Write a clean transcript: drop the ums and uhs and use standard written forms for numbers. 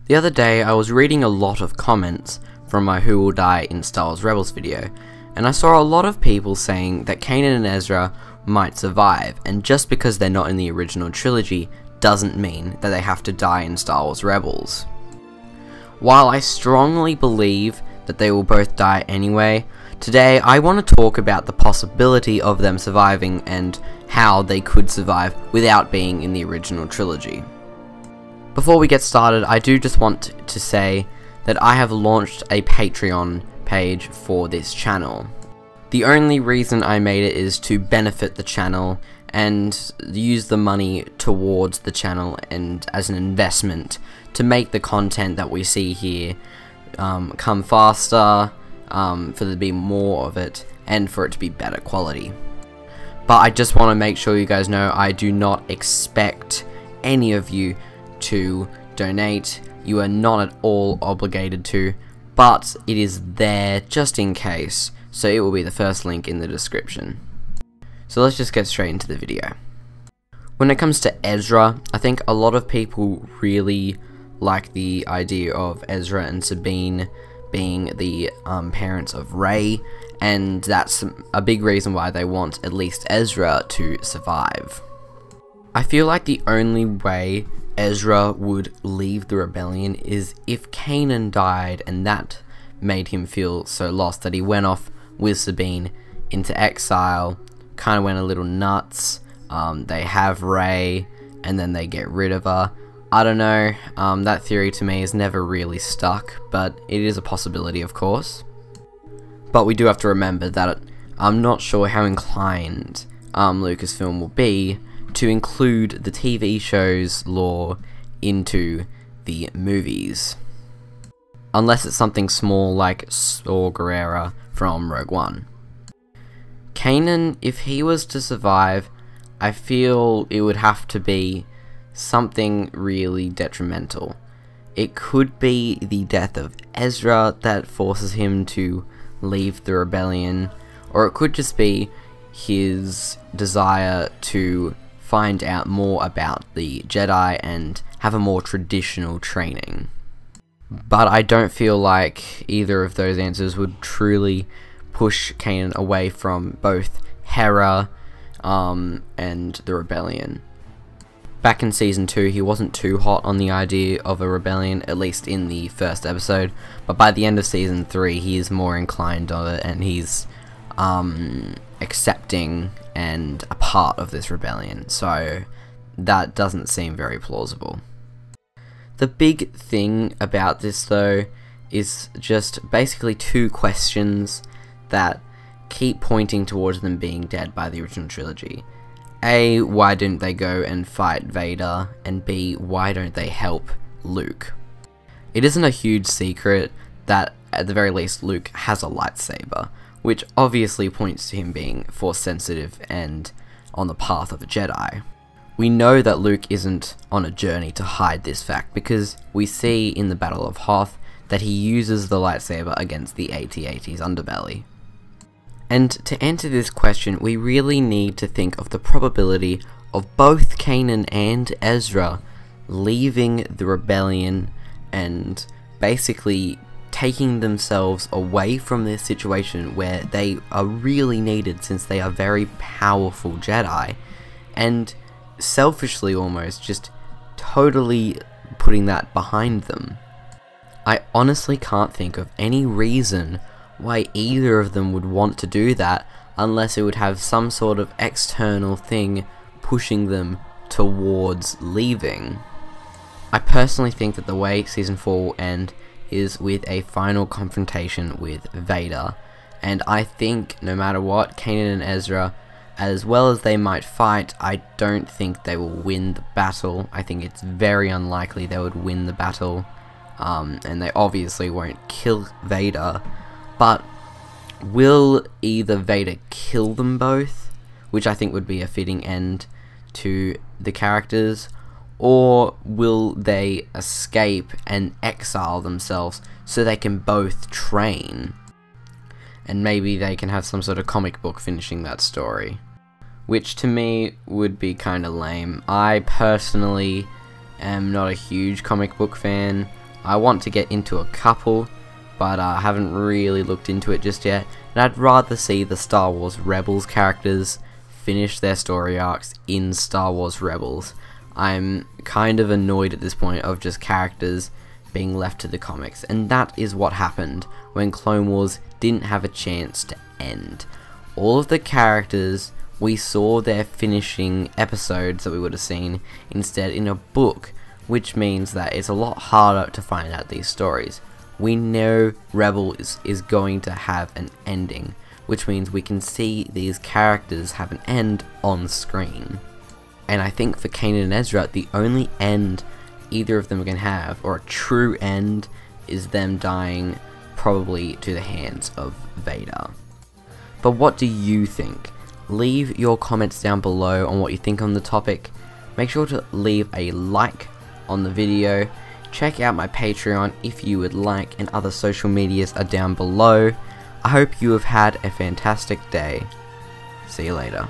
The other day I was reading a lot of comments from my Who Will Die in Star Wars Rebels video, and I saw a lot of people saying that Kanan and Ezra might survive, and just because they're not in the original trilogy doesn't mean that they have to die in Star Wars Rebels. While I strongly believe that they will both die anyway, today I want to talk about the possibility of them surviving and how they could survive without being in the original trilogy. Before we get started, I do just want to say that I have launched a Patreon page for this channel. The only reason I made it is to benefit the channel and use the money towards the channel and as an investment to make the content that we see here come faster, for there to be more of it, and for it to be better quality. But I just want to make sure you guys know I do not expect any of you to donate. You are not at all obligated to, but it is there just in case, so it will be the first link in the description. So let's just get straight into the video. When it comes to Ezra, I think a lot of people really like the idea of Ezra and Sabine being the parents of Rey, and that's a big reason why they want at least Ezra to survive. I feel like the only way Ezra would leave the rebellion is if Kanan died, and that made him feel so lost that he went off with Sabine into exile, kind of went a little nuts. They have Rey, and then they get rid of her. I don't know, that theory to me has never really stuck, but it is a possibility, of course. But we do have to remember that I'm not sure how inclined Lucasfilm will be to include the TV show's lore into the movies, unless it's something small like Saw Gerrera from Rogue One. Kanan, if he was to survive, I feel it would have to be something really detrimental. It could be the death of Ezra that forces him to leave the rebellion, or it could just be his desire to find out more about the Jedi and have a more traditional training. But I don't feel like either of those answers would truly push Kanan away from both Hera and the rebellion. Back in season 2, he wasn't too hot on the idea of a rebellion, at least in the first episode, but by the end of season 3 he is more inclined on it, and he's accepting and a part of this rebellion, so that doesn't seem very plausible. The big thing about this though is just basically two questions that keep pointing towards them being dead by the original trilogy. A, why didn't they go and fight Vader, and B, why don't they help Luke? It isn't a huge secret that at the very least Luke has a lightsaber, which obviously points to him being force sensitive and on the path of a Jedi. We know that Luke isn't on a journey to hide this fact, because we see in the Battle of Hoth that he uses the lightsaber against the AT-AT's underbelly. And to answer this question, we really need to think of the probability of both Kanan and Ezra leaving the rebellion and basically taking themselves away from this situation where they are really needed, since they are very powerful Jedi, and selfishly almost just totally putting that behind them. I honestly can't think of any reason why either of them would want to do that, unless it would have some sort of external thing pushing them towards leaving. I personally think that the way season 4 will end is with a final confrontation with Vader, and I think no matter what, Kanan and Ezra, as well as they might fight, I don't think they will win the battle. I think it's very unlikely they would win the battle, and they obviously won't kill Vader, but will either Vader kill them both, which I think would be a fitting end to the characters, or will they escape and exile themselves so they can both train? And maybe they can have some sort of comic book finishing that story, which to me would be kind of lame. I personally am not a huge comic book fan I want to get into a couple, but I haven't really looked into it just yet, and I'd rather see the Star Wars Rebels characters finish their story arcs in Star Wars Rebels. I'm kind of annoyed at this point of just characters being left to the comics, and that is what happened when Clone Wars didn't have a chance to end. All of the characters, we saw their finishing episodes that we would have seen instead in a book, which means that it's a lot harder to find out these stories. We know Rebels is going to have an ending, which means we can see these characters have an end on screen. And I think for Kanan and Ezra, the only end either of them can have, or a true end, is them dying probably to the hands of Vader. But what do you think? Leave your comments down below on what you think on the topic. Make sure to leave a like on the video. Check out my Patreon if you would like, and other social medias are down below. I hope you have had a fantastic day. See you later.